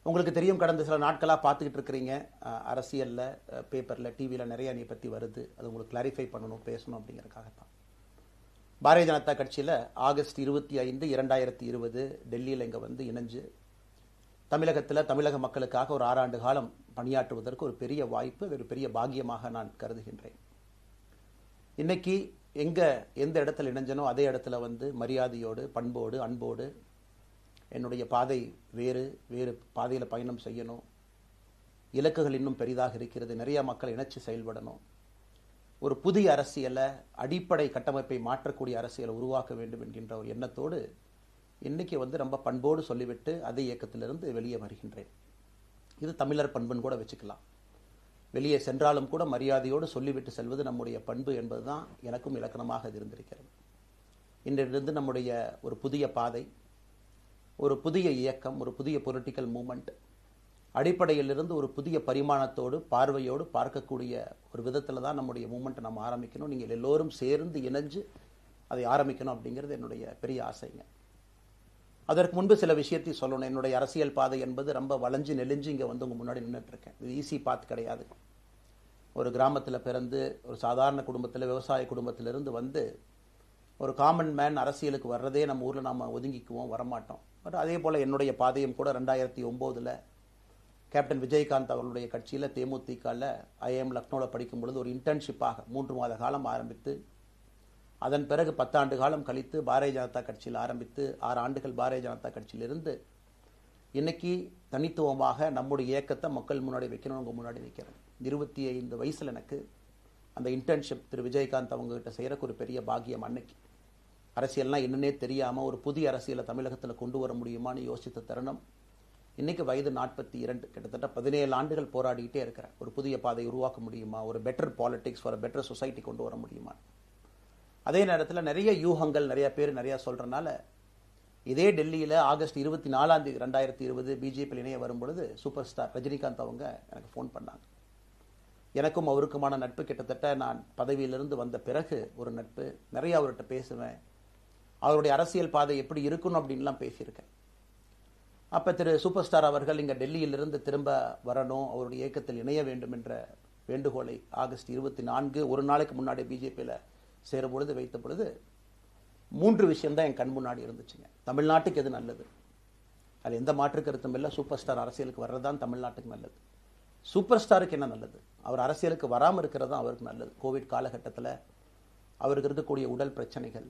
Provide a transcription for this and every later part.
உங்களுக்கு தெரியும், கடந்த சில நாட்களாக பார்த்துக்கிட்டு இருக்கிறீங்க, அரசியலில், பேப்பரில், டிவியில் நிறைய நீ பற்றி வருது. அது உங்களுக்கு கிளாரிஃபை பண்ணணும், பேசணும் அப்படிங்கிறதுக்காகத்தான். பாரதிய ஜனதா கட்சியில் ஆகஸ்ட் 25, 2020 டெல்லியில் இங்கே வந்து இணைஞ்சு தமிழகத்தில் தமிழக மக்களுக்காக ஒரு 6 ஆண்டு காலம் பணியாற்றுவதற்கு ஒரு பெரிய வாய்ப்பு, அது ஒரு பெரிய பாக்கியமாக நான் கருதுகின்றேன். இன்னைக்கு எந்த இடத்துல இணைஞ்சனோ அதே இடத்துல வந்து மரியாதையோடு, பண்போடு, அன்போடு என்னுடைய பாதை வேறு பாதையில் பயணம் செய்யணும். இலக்குகள் இன்னும் பெரிதாக இருக்கிறது. நிறைய மக்கள் இணைச்சு செயல்படணும். ஒரு புதிய அரசியலை, அடிப்படை கட்டமைப்பை மாற்றக்கூடிய அரசியலை உருவாக்க வேண்டும் என்கின்ற ஒரு எண்ணத்தோடு இன்னைக்கு வந்து ரொம்ப பண்போடு சொல்லிவிட்டு அதே இயக்கத்திலிருந்து வெளியே வருகின்றேன். இது தமிழர் பண்புன்னு கூட வச்சுக்கலாம். வெளியே சென்றாலும் கூட மரியாதையோடு சொல்லிவிட்டு செல்வது நம்முடைய பண்பு என்பதுதான் எனக்கும் இலக்கணமாக இது இருந்திருக்கிறது. இன்றிலிருந்து நம்முடைய ஒரு புதிய பாதை, ஒரு புதிய இயக்கம், ஒரு புதிய பொலிட்டிக்கல் மூமெண்ட், அடிப்படையிலிருந்து ஒரு புதிய பரிமாணத்தோடு, பார்வையோடு பார்க்கக்கூடிய ஒரு விதத்தில் தான் நம்முடைய மூமெண்ட்டை நம்ம ஆரம்பிக்கணும். நீங்கள் எல்லோரும் சேர்ந்து இணைஞ்சு அதை ஆரம்பிக்கணும் அப்படிங்கிறது என்னுடைய பெரிய ஆசைங்க. அதற்கு முன்பு சில விஷயத்தை சொல்லணும். என்னுடைய அரசியல் பாதை என்பது ரொம்ப வளைஞ்சு நெளிஞ்சு இங்கே வந்து உங்கள் முன்னாடி நின்றுட்டு இருக்கேன். இது ஈஸி பாத் கிடையாது. ஒரு கிராமத்தில் பிறந்து ஒரு சாதாரண குடும்பத்தில், விவசாய குடும்பத்திலிருந்து வந்து ஒரு காமன் மேன் அரசியலுக்கு வர்றதே நம்ம ஊரில் நாம் ஒதுங்கிக்குவோம், வரமாட்டோம். பட் அதே போல் என்னுடைய பாதையும் கூட 2009 கேப்டன் விஜயகாந்த் அவர்களுடைய கட்சியில் தேமுதிகவில் ஐஎம் லக்னோவில் படிக்கும் பொழுது ஒரு இன்டர்ன்ஷிப்பாக 3 மாத காலம் ஆரம்பித்து, அதன் பிறகு 10 ஆண்டு காலம் கழித்து பாரதிய ஜனதா கட்சியில் ஆரம்பித்து 6 ஆண்டுகள் பாரதிய ஜனதா கட்சியிலிருந்து இன்னைக்கு தனித்துவமாக நம்முடைய இயக்கத்தை மக்கள் முன்னாடி வைக்கணும், உங்கள் முன்னாடி வைக்கிறேன். 25 வயசில் எனக்கு அந்த இன்டர்ன்ஷிப் திரு விஜயகாந்த் அவங்ககிட்ட செய்கிறக்கு ஒரு பெரிய பாக்கியம். அன்னைக்கு அரசியல்னால் என்னன்னே தெரியாமல் ஒரு புதிய அரசியலை தமிழகத்தில் கொண்டு வர முடியுமான்னு யோசித்த தருணம். இன்னைக்கு வயது 42, கிட்டத்தட்ட 17 ஆண்டுகள் போராடிக்கிட்டே இருக்கிறேன். ஒரு புதிய பாதை உருவாக்க முடியுமா, ஒரு பெட்டர் பாலிடிக்ஸ், ஒரு பெட்டர் சொசைட்டி கொண்டு வர முடியுமா. அதே நேரத்தில் நிறைய யூகங்கள், நிறைய பேர் நிறையா சொல்கிறனால இதே டெல்லியில் ஆகஸ்ட் 24, 2020 பிஜேபியில் இணைய வரும்பொழுது சூப்பர் ஸ்டார் ரஜினிகாந்த் அவங்க எனக்கு ஃபோன் பண்ணாங்க. எனக்கும் அவருக்குமான நட்பு கிட்டத்தட்ட நான் பதவியிலிருந்து வந்த பிறகு ஒரு நட்பு. நிறைய அவர்கிட்ட பேசுவேன். அவருடைய அரசியல் பாதை எப்படி இருக்கணும் அப்படின்லாம் பேசியிருக்கேன். அப்போ திரு சூப்பர் ஸ்டார் அவர்கள் இங்கே டெல்லியிலிருந்து திரும்ப வரணும், அவருடைய இயக்கத்தில் இணைய வேண்டும் என்ற வேண்டுகோளை ஆகஸ்ட் 24 ஒரு நாளைக்கு முன்னாடி பிஜேபியில் சேரும் பொழுது வைத்த பொழுது 3 விஷயம்தான் என் கண் முன்னாடி இருந்துச்சுங்க. தமிழ்நாட்டுக்கு எது நல்லது, அது எந்த மாற்று கருத்தும் இல்லை. சூப்பர் ஸ்டார் அரசியலுக்கு வர்றது தான் தமிழ்நாட்டுக்கு நல்லது. சூப்பர் ஸ்டாருக்கு என்ன நல்லது, அவர் அரசியலுக்கு வராமல் இருக்கிறது தான் அவருக்கு நல்லது. கோவிட் காலகட்டத்தில் அவருக்கு இருக்கக்கூடிய உடல் பிரச்சனைகள்,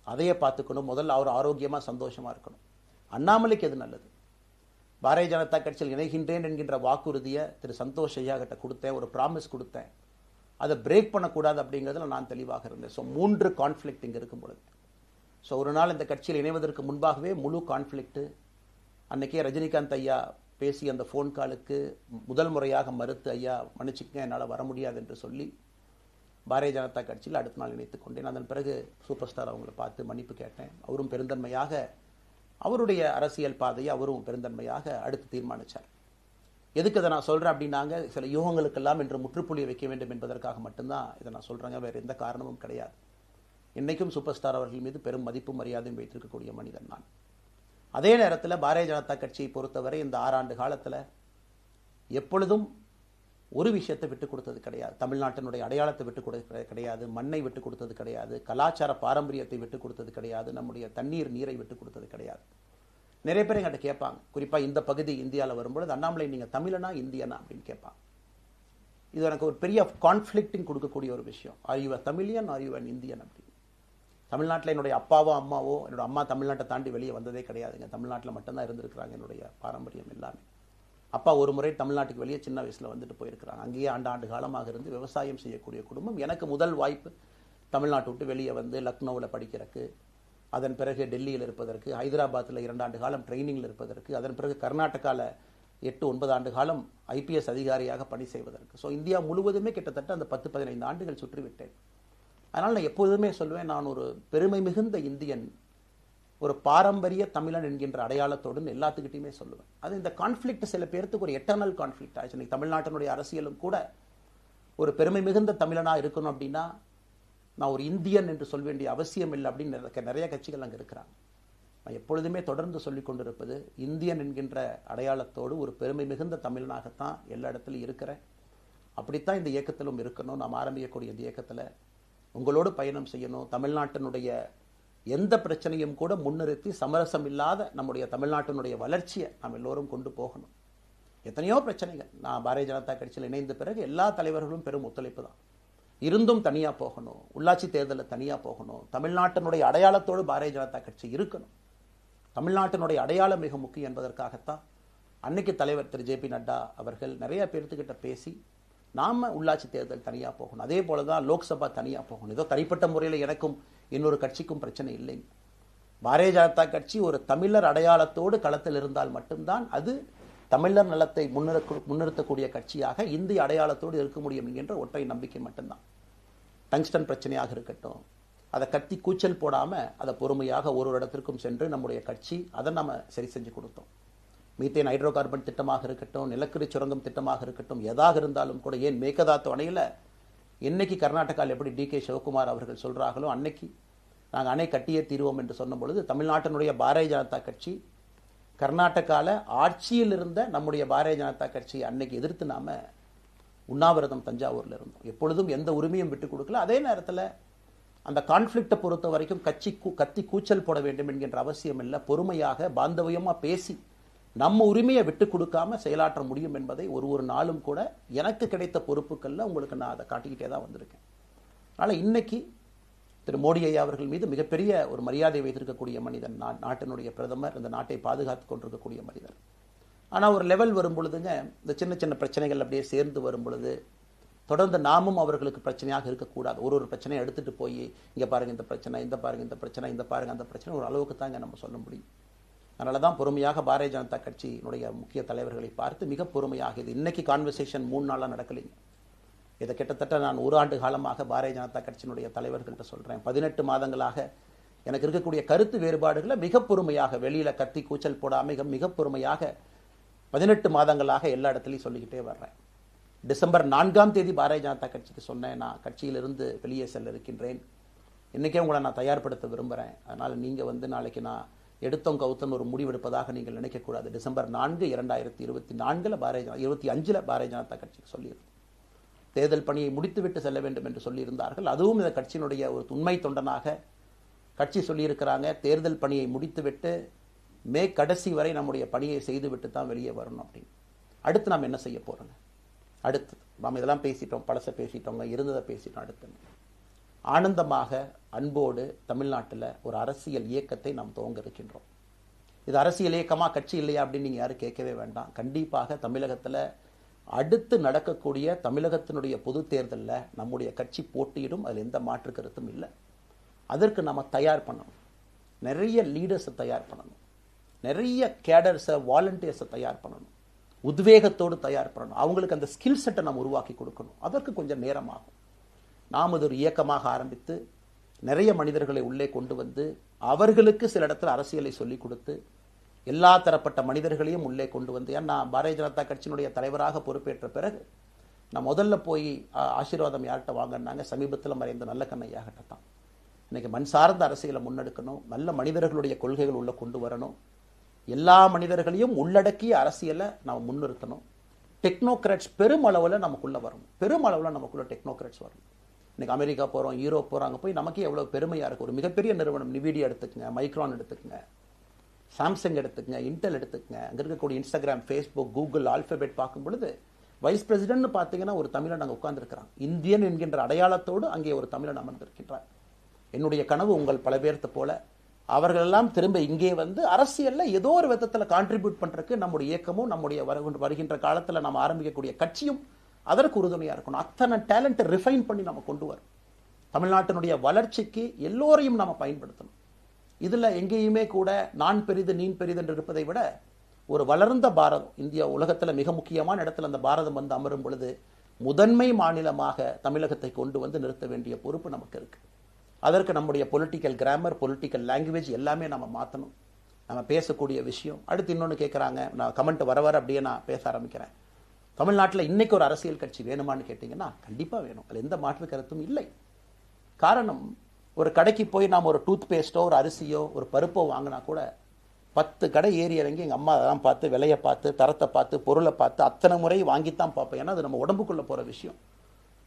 அதையே பார்த்துக்கணும். முதல்ல அவர் ஆரோக்கியமாக சந்தோஷமாக இருக்கணும். அண்ணாமலைக்கு எது நல்லது, பாரதிய ஜனதா கட்சியில் இணைகின்றேன் என்கின்ற வாக்குறுதியை திரு சந்தோஷ் ஐயா கிட்ட கொடுத்தேன், ஒரு ப்ராமிஸ் கொடுத்தேன். அதை பிரேக் பண்ணக்கூடாது அப்படிங்கிறதுல நான் தெளிவாக இருந்தேன். ஸோ 3 கான்ஃப்ளிக்ட் இங்கே இருக்கும் பொழுது, ஸோ ஒரு நாள் இந்த கட்சியில் இணைவதற்கு முன்பாகவே முழு கான்ஃப்ளிக்ட். அன்னைக்கே ரஜினிகாந்த் ஐயா பேசி அந்த ஃபோன் காலுக்கு முதல் முறையாக மறுத்து, ஐயா மன்னிச்சுக்கங்க என்னால் வர முடியாது என்று சொல்லி பாரதிய ஜனதா கட்சியில் அடுத்த நாள் இணைத்துக் கொண்டேன். அதன் பிறகு சூப்பர் ஸ்டார் அவங்களை பார்த்து மன்னிப்பு கேட்டேன். அவரும் பெருந்தன்மையாக அவருடைய அரசியல் பாதையை அவரும் பெருந்தன்மையாக அடுத்து தீர்மானித்தார். எதுக்கு இதை நான் சொல்கிறேன் அப்படின்னாங்க, சில யூகங்களுக்கெல்லாம் என்று முற்றுப்புள்ளி வைக்க வேண்டும் என்பதற்காக மட்டும்தான் இதை நான் சொல்கிறேங்க, வேறு எந்த காரணமும் கிடையாது. இன்றைக்கும் சூப்பர் ஸ்டார் அவர்கள் மீது பெரும் மதிப்பும் மரியாதையும் வைத்திருக்கக்கூடிய மனிதன் நான். அதே நேரத்தில் பாரதிய ஜனதா கட்சியை பொறுத்தவரை இந்த 6 ஆண்டு காலத்தில் எப்பொழுதும் ஒரு விஷயத்தை விட்டுக் கொடுத்தது கிடையாது. தமிழ்நாட்டினுடைய அடையாளத்தை விட்டுக் கொடுத்தது கிடையாது, மண்ணை விட்டுக் கொடுத்தது கிடையாது, கலாச்சார பாரம்பரியத்தை விட்டுக் கொடுத்தது கிடையாது, நம்முடைய நீரை விட்டுக் கொடுத்தது கிடையாது. நிறைய பேர் எங்கிட்ட கேட்பாங்க, குறிப்பாக இந்த பகுதி இந்தியாவில் வரும்பொழுது, அண்ணாமலை நீங்கள் தமிழனா இந்தியனா அப்படின்னு கேட்பாங்க. இது எனக்கு ஒரு பெரிய கான்ஃப்ளிக்டிங் கொடுக்கக்கூடிய ஒரு விஷயம். Are you a Tamilian, are you an Indian அப்படின்னு. தமிழ்நாட்டில் என்னுடைய அப்பாவோ அம்மாவோ, என்னோட அம்மா தமிழ்நாட்டை தாண்டி வெளியே வந்ததே கிடையாதுங்க. தமிழ்நாட்டில் மட்டும்தான் இருந்திருக்கிறாங்க. என்னுடைய பாரம்பரியம் எல்லாமே. அப்பா ஒரு முறை தமிழ்நாட்டுக்கு வெளியே சின்ன வயசில் வந்துட்டு போயிருக்கிறாங்க. அங்கேயே ஆண்டு காலமாக இருந்து விவசாயம் செய்யக்கூடிய குடும்பம். எனக்கு முதல் வாய்ப்பு தமிழ்நாட்டை விட்டு வெளியே வந்து லக்னோவில் படிக்கிறதுக்கு, அதன் பிறகு டெல்லியில் இருப்பதற்கு, ஹைதராபாத்தில் 2 ஆண்டு காலம் ட்ரைனிங்கில் இருப்பதற்கு, அதன் பிறகு கர்நாடகாவில் 8-9 ஆண்டு காலம் ஐபிஎஸ் அதிகாரியாக பணி செய்வதற்கு. ஸோ இந்தியா முழுவதுமே கிட்டத்தட்ட அந்த 10-15 ஆண்டுகள் சுற்றிவிட்டேன். அதனால் நான் எப்போதுமே சொல்வேன், நான் ஒரு பெருமை மிகுந்த இந்தியன், ஒரு பாரம்பரிய தமிழன் என்கின்ற அடையாளத்தோடு எல்லாத்துக்கிட்டையுமே சொல்லுவேன். அது இந்த கான்ஃப்ளிக்ட் சில பேருக்கு ஒரு எட்டர்னல் கான்ஃப்ளிக்ட் ஆச்சு. இன்னைக்கு தமிழ்நாட்டினுடைய அரசியலும் கூட ஒரு பெருமை மிகுந்த தமிழனாக இருக்கணும் அப்படின்னா நான் ஒரு இந்தியன் என்று சொல்ல வேண்டிய அவசியம் இல்லை அப்படின்னு நிறைய கட்சிகள் அங்கே இருக்கிறாங்க. நான் எப்பொழுதுமே தொடர்ந்து சொல்லிக் கொண்டிருப்பது, இந்தியன் என்கின்ற அடையாளத்தோடு ஒரு பெருமை மிகுந்த தமிழனாகத்தான் எல்லா இடத்துலையும் இருக்கிறேன். அப்படித்தான் இந்த இயக்கத்திலும் இருக்கணும். நாம் ஆரம்பிக்கக்கூடிய இந்த இயக்கத்தில் உங்களோடு பயணம் செய்யணும். தமிழ்நாட்டினுடைய எந்த பிரச்சனையும் கூட முன்னிறுத்தி சமரசம் இல்லாத நம்முடைய தமிழ்நாட்டினுடைய வளர்ச்சியை நாம் எல்லோரும் கொண்டு போகணும். எத்தனையோ பிரச்சனைகள். நான் பாரதிய ஜனதா கட்சியில் இணைந்த பிறகு எல்லா தலைவர்களும் பெரும் ஒத்துழைப்பு தான். இருந்தும் தனியாக போகணும், உள்ளாட்சி தேர்தலில் தனியாக போகணும், தமிழ்நாட்டினுடைய அடையாளத்தோடு பாரதிய ஜனதா கட்சி இருக்கணும். தமிழ்நாட்டினுடைய அடையாளம் மிக முக்கியம் என்பதற்காகத்தான் அன்னைக்கு தலைவர் திரு ஜே.பி. நட்டா அவர்கள் நிறைய பேர்த்துக்கிட்ட பேசி நாம உள்ளாட்சி தேர்தல் தனியாக போகணும், அதே போல தான் லோக்சபா தனியாக போகணும். ஏதோ தனிப்பட்ட முறையில் எனக்கும் இன்னொரு கட்சிக்கும் பிரச்சனை இல்லைங்க. பாரதிய ஜனதா கட்சி ஒரு தமிழர் அடையாளத்தோடு களத்தில் இருந்தால் மட்டும்தான் அது தமிழர் நலத்தை முன்னிறுத்தக்கூடிய கட்சியாக இந்திய அடையாளத்தோடு இருக்க முடியும் என்கின்ற ஒற்றை நம்பிக்கை மட்டும்தான். டங்ஸ்டன் பிரச்சனையாக இருக்கட்டும், அதை கத்தி கூச்சல் போடாம அதை பொறுமையாக ஒரு இடத்திற்கும் சென்று நம்முடைய கட்சி அதை நம்ம சரி செஞ்சு கொடுத்தோம். மீத்தேன் ஹைட்ரோ கார்பன் திட்டமாக இருக்கட்டும், நிலக்கரி சுரங்கம் திட்டமாக இருக்கட்டும், எதாக இருந்தாலும் கூட, ஏன் மேகதாத்து அணையில் இன்னைக்கு கர்நாடகாவில் எப்படி டி.கே. சிவகுமார் அவர்கள் சொல்றாங்களோ அன்னைக்கு நாங்கள் அணை கட்டியே தீர்வோம் என்று சொன்ன பொழுது தமிழ்நாட்டினுடைய பாரதிய ஜனதா கட்சி கர்நாடகாவில் ஆட்சியில் இருந்த நம்முடைய பாரதிய ஜனதா கட்சியை அன்னைக்கு எதிர்த்து நாம உண்ணாவிரதம் தஞ்சாவூரில் இருந்தோம். எப்பொழுதும் எந்த உரிமையும் விட்டு கொடுக்கல. அதே நேரத்தில் அந்த கான்ஃப்ளிக்டை பொறுத்த வரைக்கும் கத்தி கூச்சல் போட வேண்டும் என்கின்ற அவசியம் இல்லை. பொறுமையாக பாந்தவியமாக பேசி நம்ம உரிமையை விட்டு கொடுக்காம செயலாற்ற முடியும் என்பதை ஒரு நாளும் கூட எனக்கு கிடைத்த பொறுப்புகளில் உங்களுக்கு நான் அதை காட்டிக்கிட்டே தான் வந்திருக்கேன். அதனால் இன்னைக்கு திரு மோடி ஐயா அவர்கள் மீது மிகப்பெரிய ஒரு மரியாதை வைத்திருக்கக்கூடிய மனிதன், நாட்டினுடைய பிரதமர், இந்த நாட்டை பாதுகாத்து கொண்டிருக்கக்கூடிய மனிதர். ஆனால் ஒரு லெவல் வரும் பொழுதுங்க, இந்த சின்ன சின்ன பிரச்சனைகள் அப்படியே சேர்ந்து வரும் பொழுது தொடர்ந்து நாமும் அவர்களுக்கு பிரச்சனையாக இருக்கக்கூடாது. ஒரு பிரச்சனையை எடுத்துட்டு போய் இங்கே பாருங்க இந்த பிரச்சனை, இந்த பாருங்க இந்த பிரச்சனை, இந்த பாருங்க அந்த பிரச்சனை, ஒரு அளவுக்கு தாங்க நம்ம சொல்ல முடியும். அதனால தான் பொறுமையாக பாரதிய ஜனதா கட்சியினுடைய முக்கிய தலைவர்களை பார்த்து மிக பொறுமையாக, இது இன்னைக்கு கான்வர்சேஷன் 3 நாளாக நடக்கலைங்க. இதை கிட்டத்தட்ட நான் 1 ஆண்டு காலமாக பாரதிய ஜனதா கட்சியினுடைய தலைவர்கள்ட்ட சொல்றேன். 18 மாதங்களாக எனக்கு இருக்கக்கூடிய கருத்து வேறுபாடுகளை மிக பொறுமையாக, வெளியில கத்தி கூச்சல் போடாம மிக பொறுமையாக 18 மாதங்களாக எல்லா இடத்துலையும் சொல்லிக்கிட்டே வர்றேன். டிசம்பர் 4ஆம் தேதி பாரதிய ஜனதா கட்சிக்கு சொன்னேன், நான் கட்சியிலிருந்து வெளியே செல்ல இருக்கின்றேன், இன்னைக்கே உங்களை நான் தயார்படுத்த விரும்புகிறேன், அதனால் நீங்கள் நாளைக்கு நான் எடுத்தோம் கவுத்தன் ஒரு முடிவெடுப்பதாக நீங்கள் நினைக்கக்கூடாது. டிசம்பர் 4, 2024 25 பாரதிய ஜனதா கட்சிக்கு சொல்லியிருந்தேன். தேர்தல் பணியை முடித்துவிட்டு செல்ல வேண்டும் என்று சொல்லியிருந்தார்கள். அதுவும் இந்த கட்சியினுடைய ஒரு உண்மை தொண்டனாக கட்சி சொல்லியிருக்கிறாங்க, தேர்தல் பணியை முடித்துவிட்டு மே கடைசி வரை நம்முடைய பணியை செய்துவிட்டு தான் வெளியே வரணும் அப்படின்னு. அடுத்து நாம் என்ன செய்ய போறோங்க? அடுத்து நாம் இதெல்லாம் பேசிட்டோம், பழச பேசிட்டோங்க, இருந்ததை பேசிட்டோம். அடுத்து ஆனந்தமாக அன்போடு தமிழ்நாட்டில் ஒரு அரசியல் இயக்கத்தை நாம் துவங்க இருக்கின்றோம். இது அரசியல் இயக்கமா, கட்சி இல்லையா அப்படின்னு நீங்க யாரும் கேட்கவே வேண்டாம். கண்டிப்பாக தமிழகத்தில் அடுத்து நடக்கக்கூடிய தமிழகத்தினுடைய பொது தேர்தலில் நம்முடைய கட்சி போட்டியிடும், அதில் எந்த மாற்று கருத்தும் இல்லை. அதற்கு நம்ம தயார் பண்ணணும், நிறைய லீடர்ஸை தயார் பண்ணணும், நிறைய கேடர்ஸை, வாலண்டியர்ஸை தயார் பண்ணணும், உத்வேகத்தோடு தயார் பண்ணணும், அவங்களுக்கு அந்த ஸ்கில் செட்டை நம்ம உருவாக்கி கொடுக்கணும். அதற்கு கொஞ்சம் நேரமாகும். நாம் இது ஒரு இயக்கமாக ஆரம்பித்து நிறைய மனிதர்களை உள்ளே கொண்டு வந்து அவர்களுக்கு சில இடத்துல அரசியலை சொல்லிக் கொடுத்து எல்லா தரப்பட்ட மனிதர்களையும் உள்ளே கொண்டு வந்து, ஏன்னா பாரதிய ஜனதா கட்சியினுடைய தலைவராக பொறுப்பேற்ற பிறகு நான் முதல்ல போய் ஆசீர்வாதம் யார்கிட்ட வாங்கினாங்க, சமீபத்தில் மறைந்த நல்ல கண்ணையாகிட்ட தான். இன்னைக்கு மண் சார்ந்த அரசியலை முன்னெடுக்கணும், நல்ல மனிதர்களுடைய கொள்கைகள் உள்ள கொண்டு வரணும், எல்லா மனிதர்களையும் உள்ளடக்கிய அரசியலை நாம் முன்னிறுத்தணும். டெக்னோக்ராட்ஸ் பெருமளவில் நமக்குள்ள வரணும், பெருமளவில் நமக்குள்ள டெக்னோக்ராட்ஸ் வரணும். இன்னைக்கு அமெரிக்கா போகிறோம், யூரோப் போகிறாங்க, போய் நமக்கே எவ்வளோ பெருமையாக இருக்குது. ஒரு மிகப்பெரிய நிறுவனம் நிவிடியா எடுத்துக்கங்க, மைக்ரான் எடுத்துக்கங்க, சாம்சங் எடுத்துக்கங்க, இன்டெல் எடுத்துக்கங்க, அங்கே இருக்கக்கூடிய இன்ஸ்டாகிராம், ஃபேஸ்புக், கூகுள், ஆல்பபெட் பார்க்கும் பொழுது வைஸ் பிரசிடென்ட்னு பார்த்தீங்கன்னா ஒரு தமிழன் அங்கே உட்கார்ந்துருக்கிறான். இந்தியன் என்கின்ற அடையாளத்தோடு அங்கே ஒரு தமிழன் அமர்ந்திருக்கின்றார். என்னுடைய கனவு உங்கள் பல பேர்த்த போல அவர்களெல்லாம் திரும்ப இங்கே வந்து அரசியலில் ஏதோ ஒரு விதத்தில் கான்ட்ரிபியூட் பண்ணுறதுக்கு நம்முடைய இயக்கமும் நம்முடைய வருகின்ற காலத்தில் நம்ம ஆரம்பிக்கக்கூடிய கட்சியும் அதற்கு உறுதுணையாக இருக்கணும். அத்தனை டேலண்ட்டை ரிஃபைன் பண்ணி நம்ம கொண்டு வரும். தமிழ்நாட்டினுடைய வளர்ச்சிக்கு எல்லோரையும் நம்ம பயன்படுத்தணும். இதில் எங்கேயுமே கூட நான் பெரிது நீ பெரிது என்று இருப்பதை விட ஒரு வளர்ந்த பாரதம், இந்தியா உலகத்தில் மிக முக்கியமான இடத்துல அந்த பாரதம் வந்து அமரும் பொழுது முதன்மை மாநிலமாக தமிழகத்தை கொண்டு வந்து நிறுத்த வேண்டிய பொறுப்பு நமக்கு இருக்கு. அதற்கு நம்முடைய பொலிட்டிக்கல் கிராமர், பொலிட்டிக்கல் லாங்குவேஜ் எல்லாமே நம்ம மாற்றணும். நம்ம பேசக்கூடிய விஷயம். அடுத்து இன்னொன்று கேட்குறாங்க, நான் கமெண்ட் வர அப்படியே நான் பேச ஆரம்பிக்கிறேன். தமிழ்நாட்டில் இன்னைக்கு ஒரு அரசியல் கட்சி வேணுமான்னு கேட்டிங்கன்னா கண்டிப்பாக வேணும், அதில் எந்த மாற்று கருத்தும் இல்லை. காரணம், ஒரு கடைக்கு போய் நாம் ஒரு டூத் பேஸ்ட்டோ ஒரு அரிசியோ ஒரு பருப்போ வாங்கினா கூட 10 கடை ஏறி இறங்கி எங்கள் அம்மா அதெல்லாம் பார்த்து விலையை பார்த்து தரத்தை பார்த்து பொருளை பார்த்து அத்தனை முறை வாங்கித்தான் பார்ப்பேன். ஏன்னா அது நம்ம உடம்புக்குள்ளே போகிற விஷயம்.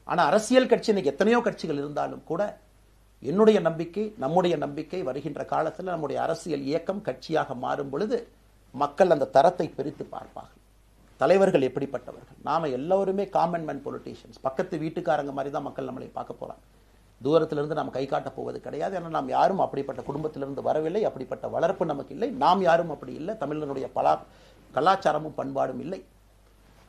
ஆனால் அரசியல் கட்சி இன்னைக்கு எத்தனையோ கட்சிகள் இருந்தாலும் கூட என்னுடைய நம்பிக்கை, நம்முடைய நம்பிக்கை, வருகின்ற காலத்தில் நம்முடைய அரசியல் இயக்கம் கட்சியாக மாறும் பொழுது மக்கள் அந்த தரத்தை பிரித்து பார்ப்பார்கள். தலைவர்கள் எப்படிப்பட்டவர்கள்? நாம எல்லோருமே காமன் மேன் பொலிட்டீஷியன்ஸ். பக்கத்து வீட்டுக்காரங்க மாதிரி தான் மக்கள் நம்மளை பார்க்க போறாங்க. தூரத்திலிருந்து நாம் கை காட்ட போவது கிடையாது. ஏன்னா நாம் யாரும் அப்படிப்பட்ட குடும்பத்திலிருந்து வரவில்லை, அப்படிப்பட்ட வளர்ப்பு நமக்கு இல்லை, நாம் யாரும் அப்படி இல்லை, தமிழனுடைய கலாச்சாரமும் பண்பாடும் இல்லை.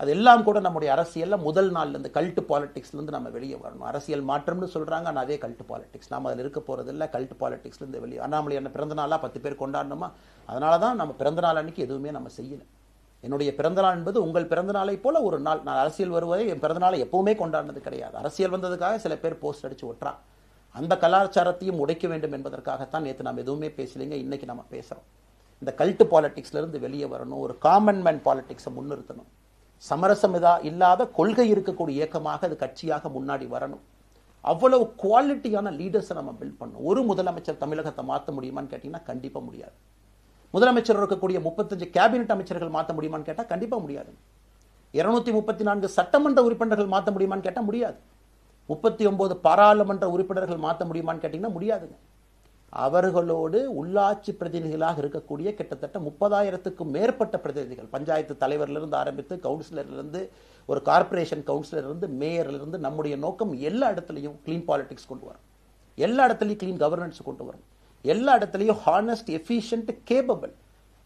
அதெல்லாம் கூட நம்முடைய அரசியல்ல முதல் நாள்ல இருந்து கல்ட் பாலிடிக்ஸ்ல இருந்து நம்ம வெளியே வரணும். அரசியல் மாற்றம்னு சொல்றாங்க, ஆனால் அதே கல்ட் பாலிடிக்ஸ். நாம அதில் இருக்க போறது இல்லை. கல்ட் பாலிடிக்ஸ்ல இருந்து வெளியே. அண்ணாமலை என்ன பிறந்த நாளா 10 பேர் கொண்டாடணுமா? அதனாலதான் நம்ம பிறந்த நாள் அன்னைக்கு எதுவுமே நம்ம செய்யல. என்னுடைய பிறந்தநாள் என்பது உங்கள் பிறந்தநாளை போல ஒரு நாள். நான் அரசியல் வருவதை என் பிறந்தநாளை எப்பவுமே கொண்டாடினது கிடையாது. அரசியல் வந்ததுக்காக சில பேர் போஸ்ட் அடிச்சு ஒட்டுறான். அந்த கலாச்சாரத்தையும் உடைக்க வேண்டும் என்பதற்காகத்தான் நேற்று நாம் எதுவுமே பேசலைங்க, இன்னைக்கு நம்ம பேசுறோம். இந்த கல்ட் பாலிடிக்ஸ்ல இருந்து வெளியே வரணும். ஒரு காமன் மேன் பாலிடிக்ஸை முன்னிறுத்தணும். சமரசம் இல்லாத கொள்கை இருக்கக்கூடிய இயக்கமாக அது கட்சியாக முன்னாடி வரணும். அவ்வளவு குவாலிட்டியான லீடர்ஸை நம்ம பில்ட் பண்ணணும். ஒரு முதலமைச்சர் தமிழகத்தை மாற்ற முடியுமான்னு கேட்டீங்கன்னா கண்டிப்பா முடியாது. முதலமைச்சர் இருக்கக்கூடிய 35 கேபினெட் அமைச்சர்கள் மாற்ற முடியுமான்னு கேட்டால் கண்டிப்பா முடியாது. 234 சட்டமன்ற உறுப்பினர்கள் மாற்ற முடியுமான்னு கேட்டால் முடியாது. 39 பாராளுமன்ற உறுப்பினர்கள் மாற்ற முடியுமான்னு கேட்டீங்கன்னா முடியாதுங்க. அவர்களோடு உள்ளாட்சி பிரதிநிதிகளாக இருக்கக்கூடிய கிட்டத்தட்ட 30,000க்கும் மேற்பட்ட பிரதிநிதிகள், பஞ்சாயத்து தலைவரிலிருந்து ஆரம்பித்து கவுன்சிலரிலிருந்து ஒரு கார்பரேஷன் கவுன்சிலரிலிருந்து மேயரிலிருந்து, நம்முடைய நோக்கம் எல்லா இடத்துலையும் கிளீன் பாலிடிக்ஸ் கொண்டு வரும், எல்லா இடத்துலையும் கிளீன் கவர்னன்ஸ் கொண்டு வரும், எல்லா இடத்துலையும் ஹானஸ்ட், எஃபிஷியன்ட், கேபபிள்,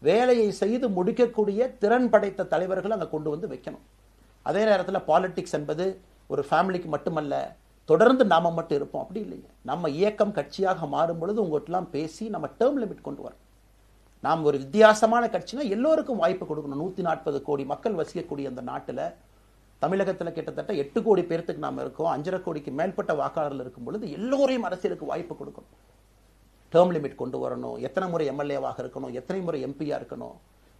வேலையை செய்து முடிக்கக்கூடிய திறன் படைத்த தலைவர்கள் அங்கே கொண்டு வந்து வைக்கணும். அதே நேரத்தில் பாலிடிக்ஸ் என்பது ஒரு ஃபேமிலிக்கு மட்டுமல்ல, தொடர்ந்து நாம மட்டும் இருப்போம் அப்படி இல்லைங்க. நம்ம இயக்கம் கட்சியாக மாறும் பொழுது உங்கள்கிட்டலாம் பேசி நம்ம டேர்ம் லிமிட் கொண்டு வரோம். நாம் ஒரு வித்தியாசமான கட்சினா எல்லோருக்கும் வாய்ப்பு கொடுக்கணும். 140 கோடி மக்கள் வசிக்கக்கூடிய அந்த நாட்டில், தமிழகத்தில் கிட்டத்தட்ட 8 கோடி பேர்த்துக்கு நாம் இருக்கோம். 5.5 கோடிக்கு மேற்பட்ட வாக்காளர்கள் இருக்கும் பொழுது எல்லோரையும் அரசியலுக்கு வாய்ப்பு கொடுக்கணும். டேர்ம் லிமிட் கொண்டு வரணும். எத்தனை முறை எம்எல்ஏவாக இருக்கணும், எத்தனை முறை எம்பியா இருக்கணும்,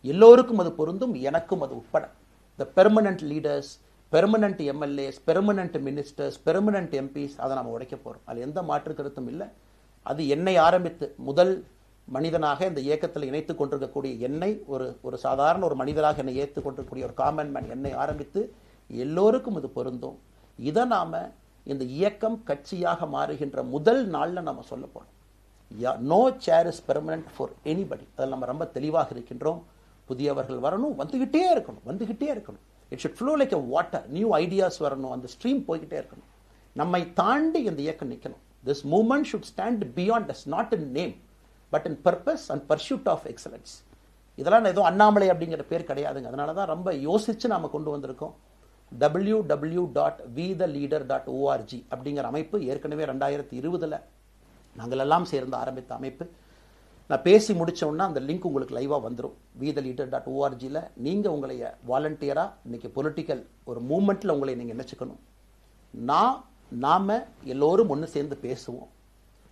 எல்லோருக்கும் அது பொருந்தும், எனக்கும் அது உட்பட. The permanent leaders, permanent MLAs, permanent ministers, permanent MPs, அதை நம்ம உடைக்க போறோம். அது எந்த மாற்று கருத்தும் இல்லை. அது என்னை ஆரம்பித்து முதல் மனிதனாக இந்த இயக்கத்தில் இணைத்துக் கொண்டிருக்கக்கூடிய என்னை, ஒரு சாதாரண ஒரு மனிதராக என்னை ஏற்றுக் கொண்டிருக்கக்கூடிய ஒரு காமன் மேன் என்னை ஆரம்பித்து எல்லோருக்கும் இது பொருந்தும். இதை நாம இந்த இயக்கம் கட்சியாக மாறுகின்ற முதல் நாள்ல நம்ம சொல்ல போறோம். No chair is permanent for anybody. அதில் நம்ம ரொம்ப தெளிவாக இருக்கின்றோம். புதியவர்கள் வரணும், வந்துகிட்டே இருக்கணும். It should flow like a water. New ideas வரணும், அந்த ஸ்ட்ரீம் போய்கிட்டே இருக்கணும். நம்மை தாண்டி இந்த இயக்கம் நிற்கணும். This movement should stand beyond us, not in name but in purpose and pursuit of excellence. இதெல்லாம் ஏதோ அண்ணாமலை அப்படிங்கிற பேர் கிடையாதுங்க. அதனால தான் ரொம்ப யோசிச்சு நாம கொண்டு வந்திருக்கோம். www.vetheleader.org அப்படிங்கிற அமைப்பு ஏற்கனவே 2020 நாங்கள் எல்லாம் சேர்ந்து ஆரம்பித்த அமைப்பு. நான் பேசி முடிச்சோன்னா அந்த லிங்க் உங்களுக்கு லைவாக வந்துடும். vetheleader.org-ல நீங்கள் உங்களை வாலண்டியராக இன்னைக்கு பொலிட்டிக்கல் ஒரு மூமெண்ட்டில் உங்களை நீங்கள் நினைச்சுக்கணும். நாம எல்லோரும் ஒன்று சேர்ந்து பேசுவோம்.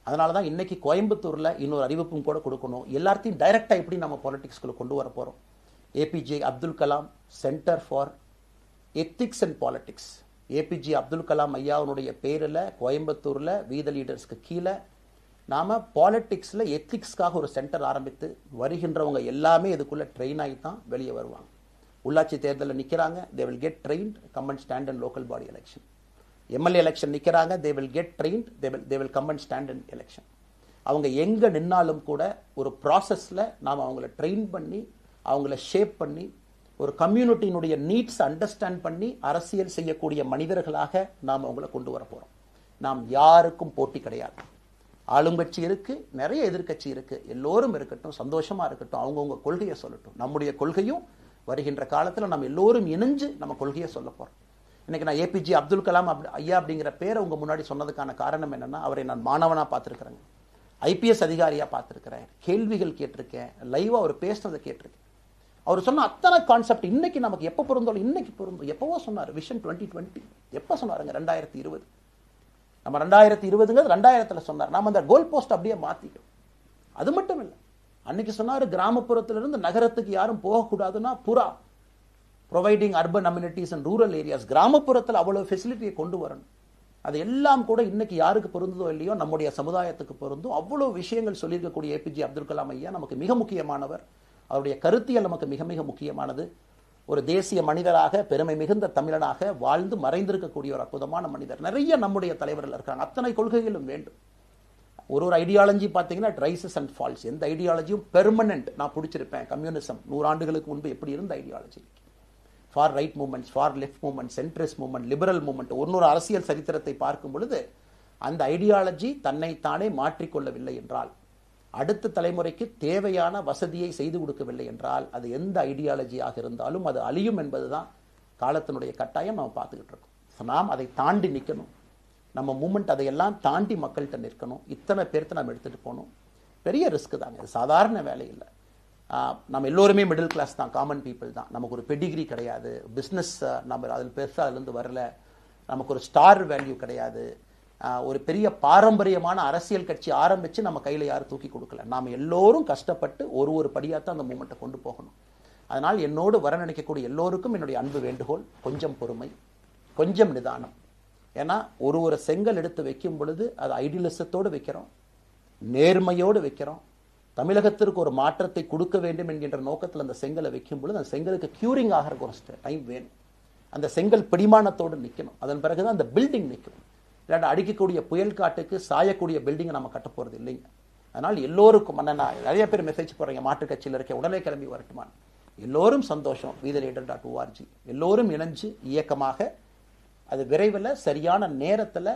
அதனால தான் இன்னைக்கு கோயம்புத்தூரில் இன்னொரு அறிவிப்பும் கூட கொடுக்கணும். எல்லாத்தையும் டைரக்டாக எப்படி நம்ம பாலிடிக்ஸ்குள்ள கொண்டு வர போகிறோம். APJ Abdul Kalam centre for ethics and politics, APJ Abdul Kalam ஐயாவுடைய பேரில் கோயம்புத்தூரில் வீத லீடர்ஸ்க்கு கீழே நாம பாலிடிக்ஸ்ல எத்திக்ஸ்க்காக ஒரு சென்டர் ஆரம்பித்து வருகின்றவங்க எல்லாமே இதுக்குள்ள ட்ரெயின் ஆகி தான் வெளியே வருவாங்க. உள்ளாட்சி தேர்தலில் நிற்கிறாங்க, they will get trained, come and stand in local body election. MLA election நிற்கிறாங்க, they will get trained, they will come and stand in election. அவங்க எங்க நின்னாலும் கூட ஒரு ப்ராசஸ்ல நாம் அவங்கள ட்ரெயின் பண்ணி, அவங்கள ஷேப் பண்ணி, ஒரு கம்யூனிட்டியினுடைய நீட்ஸ் அண்டர்ஸ்டாண்ட் பண்ணி அரசியல் செய்யக்கூடிய மனிதர்களாக நாம் அவங்கள கொண்டு வர போறோம். நாம் யாருக்கும் போட்டி கிடையாது. ஆளுங்கட்சி இருக்கு, நிறைய எதிர்கட்சி இருக்கு, எல்லோரும் இருக்கட்டும், சந்தோஷமா இருக்கட்டும், அவங்கவுங்க கொள்கையை சொல்லட்டும். நம்முடைய கொள்கையும் வருகின்ற காலத்தில் நம்ம எல்லோரும் இணைஞ்சு நம்ம கொள்கையை சொல்ல போறோம். இன்னைக்கு நான் ஏபிஜே அப்துல் கலாம் ஐயா அப்படிங்கிற பேரை உங்க முன்னாடி சொன்னதுக்கான காரணம் என்னன்னா, அவரை நான் மாணவனா பார்த்திருக்கிறேன், ஐபிஎஸ் அதிகாரியா பார்த்திருக்கிறேன், கேள்விகள் கேட்டிருக்கேன், லைவா அவர் பேசினதை கேட்டிருக்கேன். அவர் சொன்ன அத்தனை கான்செப்ட் இன்னைக்கு நமக்கு எப்போ பொருந்தோம், இன்னைக்கு பொருந்தும். எப்பவோ சொன்னார் விஷன் 2020, எப்போ சொன்னாருங்க? 2020. நம்ம 2020ங்கிறது 2000த்துல சொன்னார். நாம அந்த கோல் போஸ்ட் அப்படியே மாத்திட்டோம். அது மட்டும் இல்லை, அன்னைக்கு சொன்னாரு கிராமப்புறத்திலிருந்து நகரத்துக்கு யாரும் போகக்கூடாதுன்னா புறா providing urban amenities and rural areas, கிராமப்புறத்தில் அவ்வளவு ஃபெசிலிட்டியை கொண்டு வரணும். அது எல்லாம் கூட இன்னைக்கு யாருக்கு பொருந்ததோ இல்லையோ நம்முடைய சமுதாயத்துக்கு பொருந்தும். அவ்வளோ விஷயங்கள் சொல்லியிருக்கக்கூடிய ஏபிஜே அப்துல் கலாம் ஐயா நமக்கு மிக முக்கியமானவர். அவருடைய கருத்தியல் நமக்கு மிக மிக முக்கியமானது. ஒரு தேசிய மனிதராக, பெருமை மிகுந்த தமிழனாக வாழ்ந்து மறைந்திருக்கக்கூடிய ஒரு அற்புதமான மனிதர். நிறைய நம்முடைய தலைவர்கள் இருக்காங்க. அத்தனை கொள்கைகளும் வேண்டும். ஒரு ஐடியாலஜி பார்த்தீங்கன்னா ரைசஸ் அண்ட் ஃபால்ஸ். எந்த ஐடியாலஜியும் பெர்மனன்ட் நான் பிடிச்சிருப்பேன். கம்யூனிசம் 100 ஆண்டுகளுக்கு முன்பு எப்படி இருந்த ideology, for right movements, for left movement, centrist movement, liberal movement, ஒரு அரசியல் சரித்திரத்தை பார்க்கும் பொழுது அந்த ஐடியாலஜி தன்னைத்தானே மாற்றிக்கொள்ளவில்லை என்றால், அடுத்த தலைமுறைக்கு தேவையான வசதியை செய்து கொடுக்கவில்லை என்றால், அது எந்த ஐடியாலஜியாக இருந்தாலும் அது அழியும் என்பதுதான் காலத்தினுடைய கட்டாயம். நம்ம பார்த்துக்கிட்டு இருக்கோம். நாம் அதை தாண்டி நிற்கணும். நம்ம மூமெண்ட் அதையெல்லாம் தாண்டி மக்கள்கிட்ட நிற்கணும். இத்தனை பேர்த்த நம்ம எடுத்துகிட்டு போகணும். பெரிய ரிஸ்க் தாங்க, இது சாதாரண வேலை இல்லை. நம்ம எல்லோருமே மிடில் கிளாஸ் தான், காமன் பீப்புள் தான். நமக்கு ஒரு பெடிகிரி கிடையாது, பிஸ்னஸ் நம்ம அதில் பெருசாக அதுலேருந்து வரல, நமக்கு ஒரு ஸ்டார் வேல்யூ கிடையாது, ஒரு பெரிய பாரம்பரியமான அரசியல் கட்சி ஆரம்பித்து நம்ம கையில் யாரும் தூக்கி கொடுக்கல. நாம் எல்லோரும் கஷ்டப்பட்டு ஒரு படியாக தான் அந்த மூமெண்ட்டை கொண்டு போகணும். அதனால் என்னோடு வர நினைக்கக்கூடிய எல்லோருக்கும் என்னுடைய அன்பு வேண்டுகோள், கொஞ்சம் பொறுமை, கொஞ்சம் நிதானம். ஏன்னா ஒரு செங்கல் எடுத்து வைக்கும் பொழுது அது ஐடியலிசத்தோடு வைக்கிறோம், நேர்மையோடு வைக்கிறோம். தமிழகத்திற்கு ஒரு மாற்றத்தை கொடுக்க வேண்டும் என்கின்ற நோக்கத்தில் அந்த செங்கலை வைக்கும் பொழுது அந்த செங்கலுக்கு கியூரிங் ஆகிறதுக்கு ஒரு டைம் வேணும். அந்த செங்கல் பிடிமானத்தோடு நிற்கணும். அதன் பிறகுதான் அந்த பில்டிங் நிற்கும். இல்லாட்ட அடிக்கக்கூடிய புயல் காட்டுக்கு சாயக்கூடிய பில்டிங்கை நம்ம கட்ட போகிறது இல்லைங்க. அதனால் எல்லோருக்கும் நிறைய பேர் மெசேஜ் போடுறீங்க, மாற்றுக் கட்சியில் இருக்க உடனே கிளம்பி வரட்டுமான். எல்லோரும் சந்தோஷம். wetheLeader.org எல்லோரும் இணைஞ்சு இயக்கமாக அது விரைவில் சரியான நேரத்தில்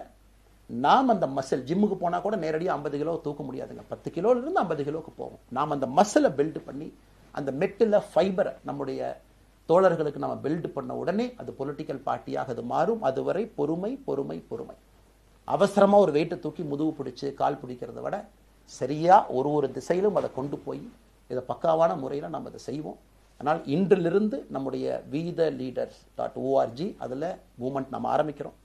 நாம் அந்த மசில், ஜிம்முக்கு போனால் கூட நேரடியாக 50 கிலோ தூக்க முடியாதுங்க, 10 கிலோலேருந்து 50 கிலோவுக்கு போகும். நாம் அந்த மசிலை பில்டு பண்ணி அந்த மெட்டில் ஃபைபரை நம்முடைய தோழர்களுக்கு நம்ம பில்டு பண்ண உடனே அது பொலிட்டிக்கல் பார்ட்டியாக அது மாறும். அதுவரை பொறுமை பொறுமை பொறுமை. அவசரமாக ஒரு வெயிட்டை தூக்கி முதுகு பிடிச்சி கால் பிடிக்கிறத விட சரியாக ஒரு திசையிலும் அதை கொண்டு போய் இதை பக்காவான முறையில் நம்ம அதை செய்வோம். அதனால் இன்றிலிருந்து நம்முடைய wetheLeaders.org அதில் மூமெண்ட் நம்ம ஆரம்பிக்கிறோம்.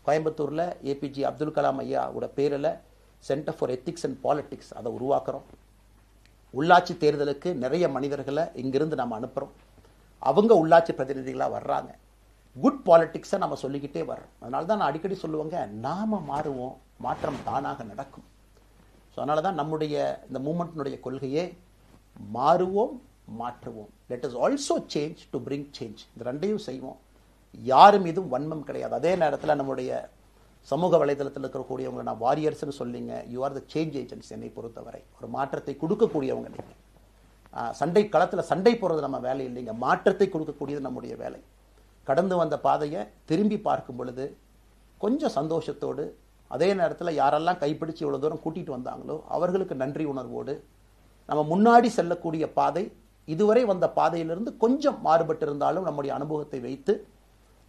கோயம்புத்தூரில் ஏபிஜே அப்துல் கலாம் ஐயாவோட பேரில் centre for ethics and politics அதை உருவாக்குறோம். உள்ளாட்சி தேர்தலுக்கு நிறைய மனிதர்களை இங்கிருந்து நம்ம அனுப்புகிறோம். அவங்க உள்ளாட்சி பிரதிநிதிகளாக வர்றாங்க. குட் பாலிட்டிக்ஸை நம்ம சொல்லிக்கிட்டே வர்றோம். அதனால தான் நான் அடிக்கடி சொல்லுவாங்க, நாம் மாறுவோம், மாற்றம் தானாக நடக்கும். ஸோ அதனால தான் நம்முடைய இந்த மூமெண்ட்டினுடைய கொள்கையே மாறுவோம், மாற்றுவோம். Let us also change to bring change. இந்த ரெண்டையும் செய்வோம். யாரும் இதுவும் வன்மம் கிடையாது. அதே நேரத்தில் நம்முடைய சமூக வலைதளத்தில் இருக்கக்கூடியவங்களை நான் வாரியர்ஸ்னு சொல்லிங்க, you are the change agents. என்னை பொறுத்தவரை ஒரு மாற்றத்தை கொடுக்கக்கூடியவங்க நீங்கள். சண்டை களத்தில் சண்டை போடுறது நம்ம வேலை இல்லைங்க, மாற்றத்தை கொடுக்கக்கூடியது நம்முடைய வேலை. கடந்து வந்த பாதையை திரும்பி பார்க்கும் பொழுது கொஞ்சம் சந்தோஷத்தோடு, அதே நேரத்தில் யாரெல்லாம் கைப்பிடிச்சு இவ்வளோ தூரம் கூட்டிகிட்டு வந்தாங்களோ அவர்களுக்கு நன்றி உணர்வோடு, நம்ம முன்னாடி செல்லக்கூடிய பாதை இதுவரை வந்த பாதையிலிருந்து கொஞ்சம் மாறுபட்டு இருந்தாலும் நம்முடைய அனுபவத்தை வைத்து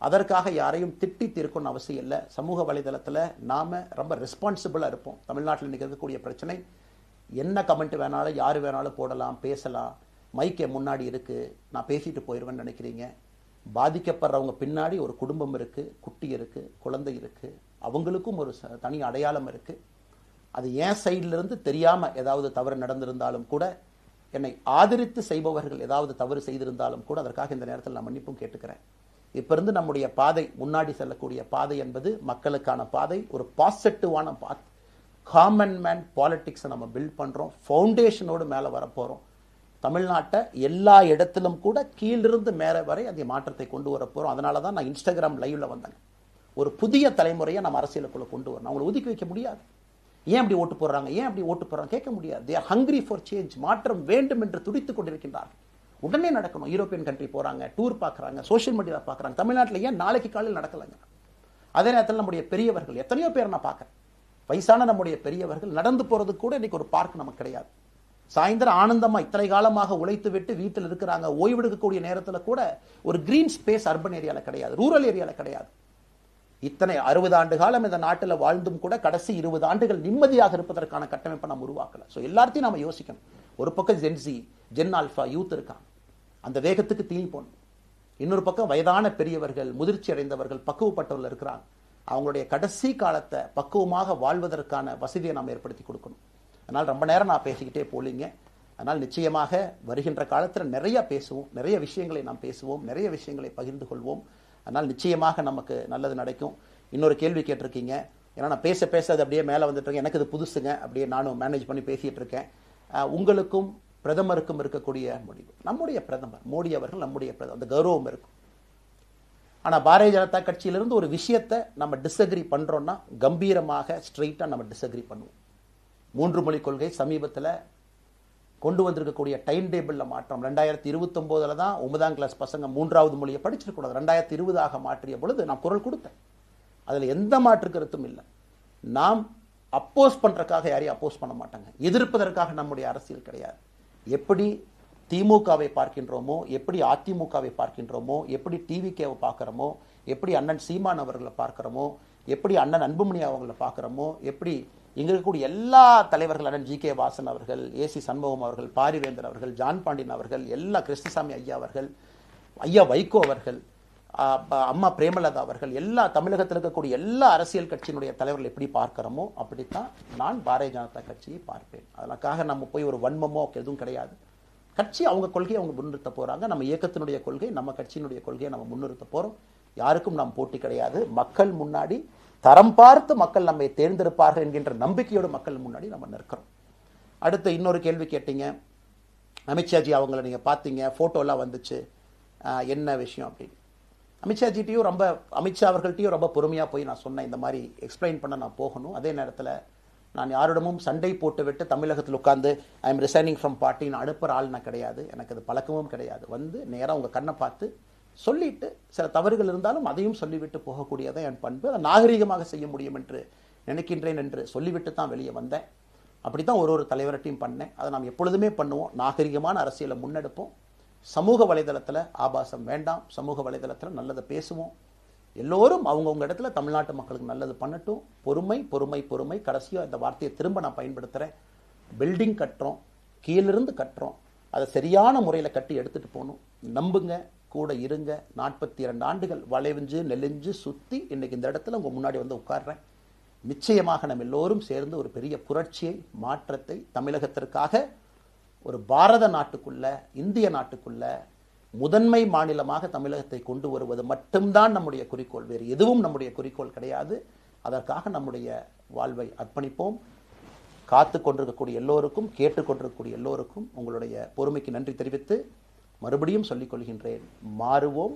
அதற்காக யாரையும் திட்டி தீர்க்கணும்னு அவசியம் இல்லை. சமூக வலைதளத்தில் நாம் ரொம்ப ரெஸ்பான்சிபிளாக இருப்போம். தமிழ்நாட்டில் இன்றைக்கி இருக்கக்கூடிய பிரச்சனை, என்ன கமெண்ட் வேணாலும் யார் வேணாலும் போடலாம், பேசலாம், மைக்கே முன்னாடி இருக்குது, நான் பேசிட்டு போயிடுவேன்னு நினைக்கிறீங்க. பாதிக்கப்படுறவங்க பின்னாடி ஒரு குடும்பம் இருக்குது, குட்டி இருக்குது, குழந்தை இருக்குது, அவங்களுக்கும் ஒரு தனி அடையாளம் இருக்குது. அது என் சைட்லேருந்து தெரியாமல் ஏதாவது தவறு நடந்திருந்தாலும் கூட, என்னை ஆதரித்து செய்பவர்கள் ஏதாவது தவறு செய்திருந்தாலும் கூட அதற்காக இந்த நேரத்தில் நான் மன்னிப்பும் கேட்டுக்கிறேன். இப்போ இருந்து நம்முடைய பாதை, முன்னாடி செல்லக்கூடிய பாதை என்பது மக்களுக்கான பாதை, ஒரு பாசிட்டிவான பாத். காமன் மேன் பாலிட்டிக்ஸை நம்ம பில்ட் பண்ணுறோம், ஃபவுண்டேஷனோடு மேலே வரப்போகிறோம். தமிழ்நாட்டை எல்லா இடத்திலும் கூட கீழிருந்து மேலே வரை அந்த மாற்றத்தை கொண்டு வர போகிறோம். அதனால தான் நான் இன்ஸ்டாகிராம் லைவ்ல வந்தேன். ஒரு புதிய தலைமுறையை நம்ம அரசியலுக்குள்ள கொண்டு வரணும். அவங்களை ஒதுக்கி வைக்க முடியாது. ஏன் அப்படி ஓட்டு போடுறாங்க, ஏன் அப்படி ஓட்டு போடுறாங்க கேட்க முடியாது. They are hungry for change. மாற்றம் வேண்டும் என்று துடித்துக் கொண்டிருக்கின்றார்கள். உடனே நடக்கணும். யூரோப்பியன் கண்ட்ரி போகிறாங்க, டூர் பார்க்குறாங்க, சோஷியல் மீடியாவில் பார்க்குறாங்க. தமிழ்நாட்டில் ஏன் நாளைக்கு காலையில் நடக்கலைங்க? அதே நேரத்தில் நம்முடைய பெரியவர்கள் எத்தனையோ பேர் நான் பார்க்குறேன், வயசான நம்முடைய பெரியவர்கள் நடந்து போகிறதுக்கு கூட இன்றைக்கி ஒரு பார்க் நமக்கு கிடையாது. சாயந்தரம் ஆனந்தமாக இத்தனை காலமாக உழைத்து விட்டு வீட்டில் இருக்கிறாங்க. ஓய்வெடுக்கக்கூடிய நேரத்தில் கூட ஒரு கிரீன் ஸ்பேஸ் அர்பன் ஏரியாவில் கிடையாது, ரூரல் ஏரியாவில் கிடையாது. இத்தனை 60 ஆண்டு காலம் இந்த நாட்டில் வாழ்ந்தும் கூட கடைசி 20 ஆண்டுகள் நிம்மதியாக இருப்பதற்கான கட்டமைப்பை நம்ம உருவாக்கல. ஸோ எல்லாத்தையும் நம்ம யோசிக்கணும். ஒரு பக்கம் ஜென்சி, ஜென் ஆல்ஃபா யூத் இருக்காங்க, அந்த வேகத்துக்கு தீனி போடணும். இன்னொரு பக்கம் வயதான பெரியவர்கள், முதிர்ச்சி அடைந்தவர்கள், பக்குவப்பட்டவர்கள் இருக்கிறாங்க. அவங்களுடைய கடைசி காலத்தை பக்குவமாக வாழ்வதற்கான வசதியை நாம் ஏற்படுத்தி கொடுக்கணும். அதனால் ரொம்ப நேரம் நான் பேசிக்கிட்டே போலிங்க. அதனால் நிச்சயமாக வருகின்ற காலத்தில் நிறைய பேசுவோம், நிறைய விஷயங்களை நாம் பேசுவோம், நிறைய விஷயங்களை பகிர்ந்து கொள்வோம். அதனால் நிச்சயமாக நமக்கு நல்லது நடக்கும். இன்னொரு கேள்வி கேட்டிருக்கீங்க. ஏன்னா நான் பேச பேச அது அப்படியே மேலே வந்துட்டு இருக்கேன். எனக்கு இது புதுசுங்க, அப்படியே நானும் மேனேஜ் பண்ணி பேசிட்டு இருக்கேன். உங்களுக்கும் பிரதமருக்கும் இருக்கக்கூடிய முடிவு, நம்முடைய பிரதமர் மோடி அவர்கள் நம்முடைய பிரதமர், அந்த கௌரவம் இருக்கும். ஆனால் பாரதிய ஜனதா கட்சியிலிருந்து ஒரு விஷயத்தை நம்ம டிஸ்அக்ரி பண்ணுறோன்னா கம்பீரமாக ஸ்ட்ரெயிட்டாக நம்ம டிஸ்அக்ரி பண்ணுவோம். 3 மொழி கொள்கை சமீபத்தில் கொண்டு வந்திருக்கக்கூடிய டைம் டேபிளில் மாற்றம் 2029 தான் 9ஆம் கிளாஸ் பசங்க 3வது மொழியை படிச்சிருக்கூடாது, 2020 மாற்றிய பொழுது நான் குரல் கொடுத்தேன். அதில் எந்த மாற்று கருத்தும் இல்லை. நாம் அப்போஸ் பண்ணுறதுக்காக யாரையும் அப்போஸ் பண்ண மாட்டாங்க, எதிர்ப்பதற்காக நம்முடைய அரசியல் கிடையாது. எப்படி திமுகவை பார்க்கின்றோமோ, எப்படி அதிமுகவை பார்க்கின்றோமோ, எப்படி டிவிகேவை பார்க்குறோமோ, எப்படி அண்ணன் சீமான் அவர்களை பார்க்குறோமோ, எப்படி அண்ணன் அன்புமணி அவர்களை பார்க்குறோமோ, எப்படி இங்கே இருக்கக்கூடிய எல்லா தலைவர்கள், அண்ணன் ஜி.கே. வாசன் அவர்கள், ஏசி சண்முகம் அவர்கள், பாரிவேந்தர் அவர்கள், ஜான் பாண்டியன் அவர்கள், எல்லா கிருஷ்ணசாமி ஐயா அவர்கள், ஐயா வைகோ அவர்கள், அம்மா பிரேமலதா அவர்கள், எல்லா தமிழகத்தில் இருக்கக்கூடிய எல்லா அரசியல் கட்சியினுடைய தலைவர்கள் எப்படி பார்க்கிறோமோ அப்படித்தான் நான் பாரதிய ஜனதா கட்சியை பார்ப்பேன். அதற்காக நம்ம போய் ஒரு வன்மமோ எதுவும் கிடையாது. கட்சி அவங்க கொள்கையை அவங்க முன்னிறுத்த போறாங்க. நம்ம இயக்கத்தினுடைய கொள்கை, நம்ம கட்சியினுடைய கொள்கையை நம்ம முன்னிறுத்த போறோம். யாருக்கும் நாம் போட்டி கிடையாது. மக்கள் முன்னாடி தரம் பார்த்து மக்கள் நம்மை தேர்ந்தெடுப்பார்கள் என்கின்ற நம்பிக்கையோடு மக்கள் முன்னாடி நம்ம நிற்கிறோம். அடுத்து இன்னொரு கேள்வி கேட்டீங்க. அமித்ஷாஜி அவங்கள நீங்க பார்த்தீங்க, போட்டோலாம் வந்துச்சு, என்ன விஷயம் அப்படின்னு. அமித்ஷாஜிட்டையும் அமித்ஷா அவர்கள்ட்டையும் ரொம்ப பொறுமையாக போய் நான் சொன்னேன், இந்த மாதிரி எக்ஸ்பிளைன் பண்ண நான் போகணும். அதே நேரத்தில் நான் யாரிடமும் சண்டை போட்டு விட்டு தமிழகத்தில் உட்காந்து I am resigning from party நான் அனுப்புகிற ஆள் நான் கிடையாது. எனக்கு அது பழக்கமும் கிடையாது. வந்து நேராக உங்கள் கண்ணை பார்த்து சொல்லிட்டு, சில தவறுகள் இருந்தாலும் அதையும் சொல்லிவிட்டு போகக்கூடியதான் என் பண்பு. அதை நாகரிகமாக செய்ய முடியும் என்று நினைக்கின்றேன் என்று சொல்லிவிட்டு தான் வெளியே வந்தேன். அப்படி தான் ஒரு தலைவர்கிட்டையும் பண்ணேன். அதை நாம் எப்பொழுதுமே பண்ணுவோம். நாகரிகமான அரசியலை முன்னெடுப்போம். சமூக வலைதளத்தில் ஆபாசம் வேண்டாம். சமூக வலைதளத்தில் நல்லதை பேசுவோம். எல்லோரும் அவங்கவுங்க இடத்துல தமிழ்நாட்டு மக்களுக்கு நல்லது பண்ணட்டும். பொறுமை பொறுமை பொறுமை. கடைசியாக இந்த வார்த்தையை திரும்ப நான் பயன்படுத்துகிறேன். பில்டிங் கட்டுறோம், கீழிருந்து கட்டுறோம், அதை சரியான முறையில் கட்டி எடுத்துகிட்டு போகணும். நம்புங்க, கூட இருங்க. 42 ஆண்டுகள் வளைவிஞ்சு நெலிஞ்சு சுற்றி இன்னைக்கு இந்த இடத்துல உங்கள் முன்னாடி வந்து உட்கார்றேன். நிச்சயமாக நம்ம எல்லோரும் சேர்ந்து ஒரு பெரிய புரட்சியை, மாற்றத்தை தமிழகத்திற்காக, ஒரு பாரத நாட்டுக்குள்ள, இந்திய நாட்டுக்குள்ள முதன்மை மாநிலமாக தமிழகத்தை கொண்டு வருவது மட்டும்தான் நம்முடைய குறிக்கோள். வேறு எதுவும் நம்முடைய குறிக்கோள் கிடையாது. அதற்காக நம்முடைய வாழ்வை அர்ப்பணிப்போம். காத்து கொண்டிருக்கக்கூடிய எல்லோருக்கும், கேட்டுக்கொண்டிருக்கக்கூடிய எல்லோருக்கும் உங்களுடைய பொறுமைக்கு நன்றி தெரிவித்து மறுபடியும் சொல்லிக் கொள்கின்றேன். மாறுவோம்.